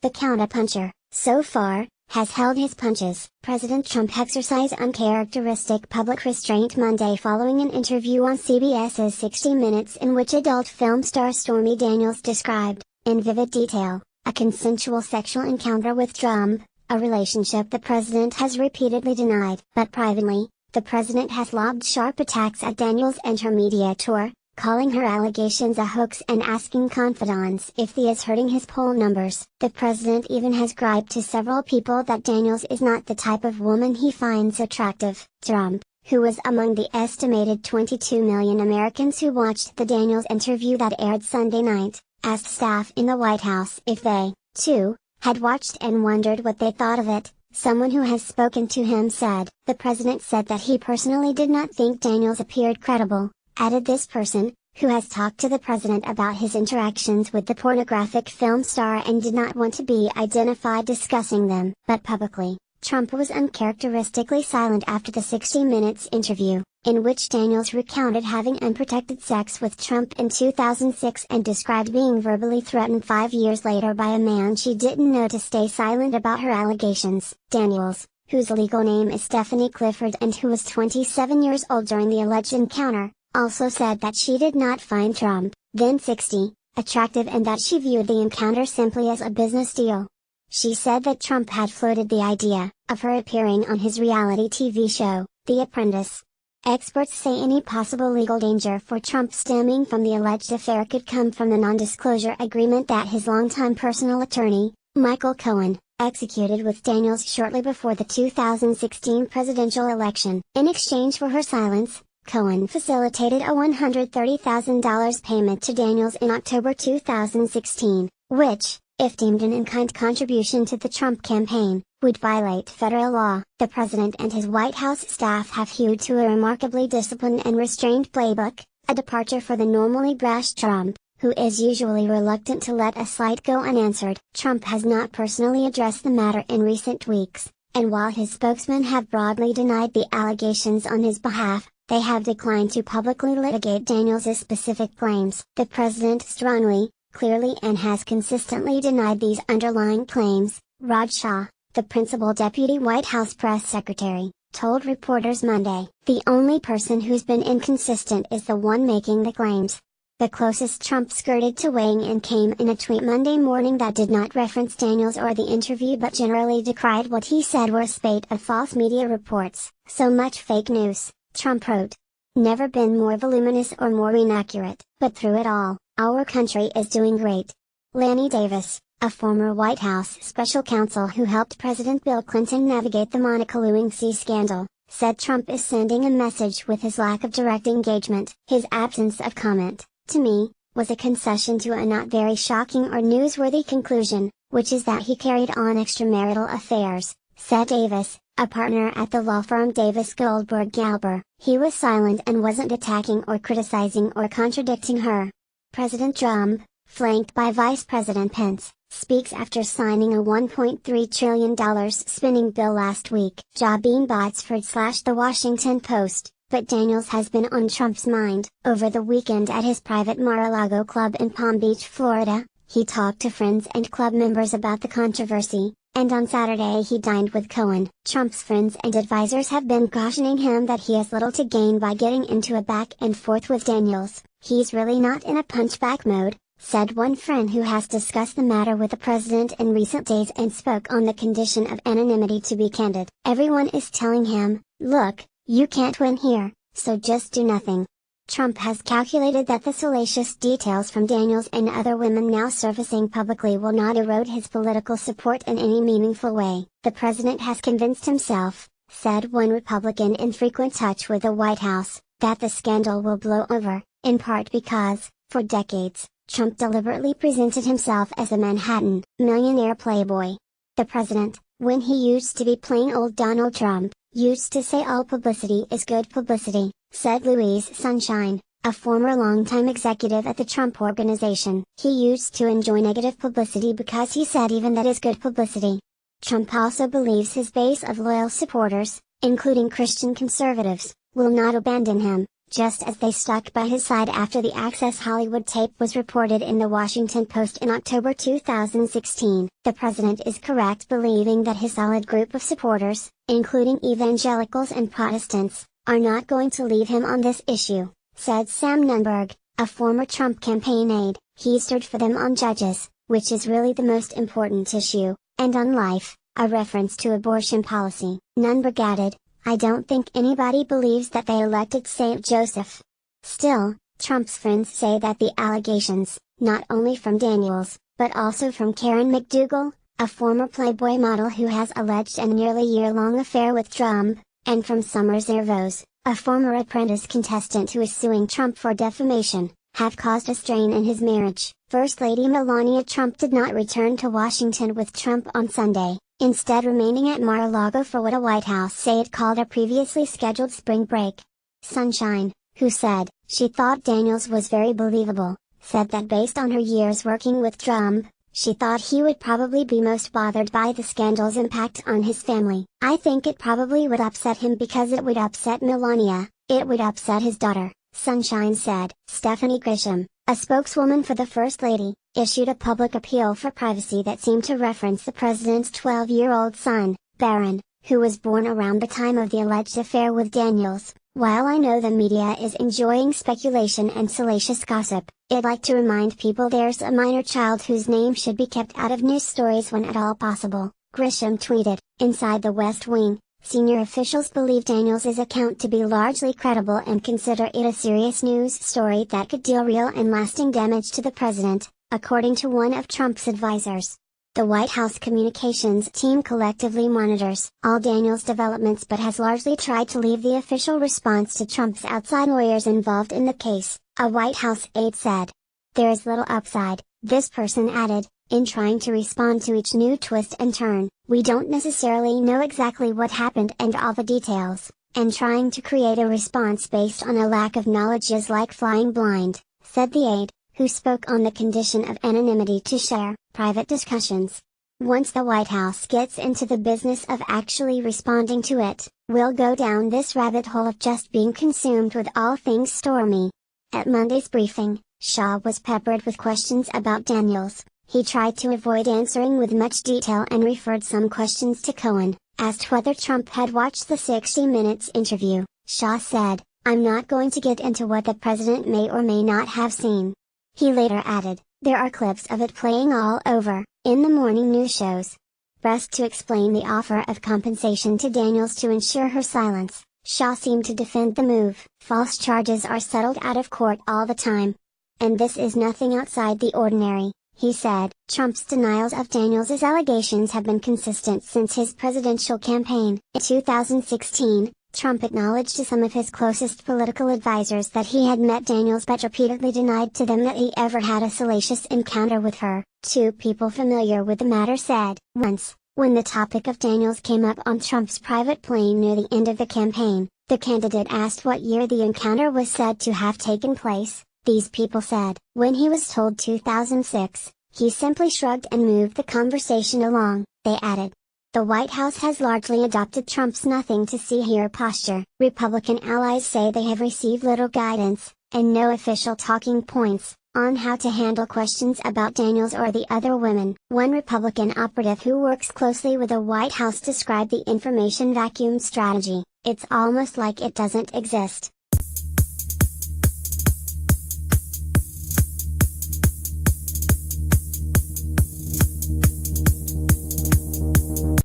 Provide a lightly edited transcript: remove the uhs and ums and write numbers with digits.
the counterpuncher, so far, has held his punches. President Trump exercised uncharacteristic public restraint Monday following an interview on CBS's 60 Minutes in which adult film star Stormy Daniels described, in vivid detail, a consensual sexual encounter with Trump, a relationship the president has repeatedly denied. But privately, the president has lobbed sharp attacks at Daniels and her media tour, calling her allegations a hoax and asking confidants if he is hurting his poll numbers. The president even has griped to several people that Daniels is not the type of woman he finds attractive. Trump, who was among the estimated 22 million Americans who watched the Daniels interview that aired Sunday night, asked staff in the White House if they, too, had watched and wondered what they thought of it. Someone who has spoken to him said, "The president said that he personally did not think Daniels appeared credible," added this person, who has talked to the president about his interactions with the pornographic film star and did not want to be identified discussing them. But publicly, Trump was uncharacteristically silent after the 60 Minutes interview, in which Daniels recounted having unprotected sex with Trump in 2006 and described being verbally threatened 5 years later by a man she didn't know to stay silent about her allegations. Daniels, whose legal name is Stephanie Clifford and who was 27 years old during the alleged encounter, also said that she did not find Trump, then 60, attractive and that she viewed the encounter simply as a business deal. She said that Trump had floated the idea of her appearing on his reality TV show, The Apprentice. Experts say any possible legal danger for Trump stemming from the alleged affair could come from the non-disclosure agreement that his longtime personal attorney, Michael Cohen, executed with Daniels shortly before the 2016 presidential election. In exchange for her silence, Cohen facilitated a $130,000 payment to Daniels in October 2016, which, if deemed an in-kind contribution to the Trump campaign, would violate federal law. The president and his White House staff have hewed to a remarkably disciplined and restrained playbook, a departure for the normally brash Trump, who is usually reluctant to let a slight go unanswered. Trump has not personally addressed the matter in recent weeks, and while his spokesmen have broadly denied the allegations on his behalf, they have declined to publicly litigate Daniels' specific claims. The president strongly, clearly and has consistently denied these underlying claims, Raj Shah, the principal deputy White House press secretary, told reporters Monday. The only person who's been inconsistent is the one making the claims. The closest Trump skirted to weighing in came in a tweet Monday morning that did not reference Daniels or the interview but generally decried what he said were a spate of false media reports. "So much fake news," Trump wrote. "Never been more voluminous or more inaccurate, but through it all, our country is doing great." Lanny Davis, a former White House special counsel who helped President Bill Clinton navigate the Monica Lewinsky scandal, said Trump is sending a message with his lack of direct engagement. "His absence of comment, to me, was a concession to a not very shocking or newsworthy conclusion, which is that he carried on extramarital affairs," said Davis, a partner at the law firm Davis Goldberg Galber. "He was silent and wasn't attacking or criticizing or contradicting her." President Trump, flanked by Vice President Pence, speaks after signing a $1.3 trillion spending bill last week. Jabin Botsford / The Washington Post, but Daniels has been on Trump's mind. Over the weekend at his private Mar-a-Lago club in Palm Beach, Florida, he talked to friends and club members about the controversy, and on Saturday he dined with Cohen. Trump's friends and advisors have been cautioning him that he has little to gain by getting into a back and forth with Daniels. "He's really not in a punchback mode," said one friend who has discussed the matter with the president in recent days and spoke on the condition of anonymity. "To be candid, everyone is telling him, 'Look, you can't win here, so just do nothing.'" Trump has calculated that the salacious details from Daniels and other women now surfacing publicly will not erode his political support in any meaningful way. "The president has convinced himself," said one Republican in frequent touch with the White House, "that the scandal will blow over, in part because, for decades, Trump deliberately presented himself as a Manhattan millionaire playboy. The president, when he used to be plain old Donald Trump, used to say all publicity is good publicity," said Louise Sunshine, a former longtime executive at the Trump Organization. "He used to enjoy negative publicity because he said even that is good publicity." Trump also believes his base of loyal supporters, including Christian conservatives, will not abandon him, just as they stuck by his side after the Access Hollywood tape was reported in the Washington Post in October 2016. The president is correct believing that his solid group of supporters, including evangelicals and Protestants, are not going to leave him on this issue, said Sam Nunberg, a former Trump campaign aide. He stood for them on judges, which is really the most important issue, and on life, a reference to abortion policy. Nunberg added, I don't think anybody believes that they elected St. Joseph. Still, Trump's friends say that the allegations, not only from Daniels, but also from Karen McDougal, a former Playboy model who has alleged a nearly year-long affair with Trump, and from Summer Zervos, a former Apprentice contestant who is suing Trump for defamation, have caused a strain in his marriage. First Lady Melania Trump did not return to Washington with Trump on Sunday, instead remaining at Mar-a-Lago for what a White House say it called a previously scheduled spring break. Sunshine, who said she thought Daniels was very believable, said that based on her years working with Trump, she thought he would probably be most bothered by the scandal's impact on his family. I think it probably would upset him because it would upset Melania, it would upset his daughter, Sunshine said. Stephanie Grisham, a spokeswoman for the First Lady, issued a public appeal for privacy that seemed to reference the president's 12-year-old son, Barron, who was born around the time of the alleged affair with Daniels. While I know the media is enjoying speculation and salacious gossip, I'd like to remind people there's a minor child whose name should be kept out of news stories when at all possible, Grisham tweeted. Inside the West Wing, senior officials believe Daniels' account to be largely credible and consider it a serious news story that could deal real and lasting damage to the president, according to one of Trump's advisors. The White House communications team collectively monitors all Daniels developments but has largely tried to leave the official response to Trump's outside lawyers involved in the case, a White House aide said. There is little upside, this person added, in trying to respond to each new twist and turn. We don't necessarily know exactly what happened and all the details, and trying to create a response based on a lack of knowledge is like flying blind, said the aide, who spoke on the condition of anonymity to share private discussions. Once the White House gets into the business of actually responding to it, we'll go down this rabbit hole of just being consumed with all things Stormy. At Monday's briefing, Shah was peppered with questions about Daniels. He tried to avoid answering with much detail and referred some questions to Cohen. Asked whether Trump had watched the 60 Minutes interview, Shah said, I'm not going to get into what the president may or may not have seen. He later added, there are clips of it playing all over, in the morning news shows. Pressed to explain the offer of compensation to Daniels to ensure her silence, Shah seemed to defend the move. False charges are settled out of court all the time. And this is nothing outside the ordinary, he said. Trump's denials of Daniels' allegations have been consistent since his presidential campaign. In 2016, Trump acknowledged to some of his closest political advisors that he had met Daniels but repeatedly denied to them that he ever had a salacious encounter with her. Two people familiar with the matter said, once, when the topic of Daniels came up on Trump's private plane near the end of the campaign, the candidate asked what year the encounter was said to have taken place. These people said, when he was told 2006, he simply shrugged and moved the conversation along, they added. The White House has largely adopted Trump's nothing to see here posture. Republican allies say they have received little guidance, and no official talking points, on how to handle questions about Daniels or the other women. One Republican operative who works closely with the White House described the information vacuum strategy. It's almost like it doesn't exist.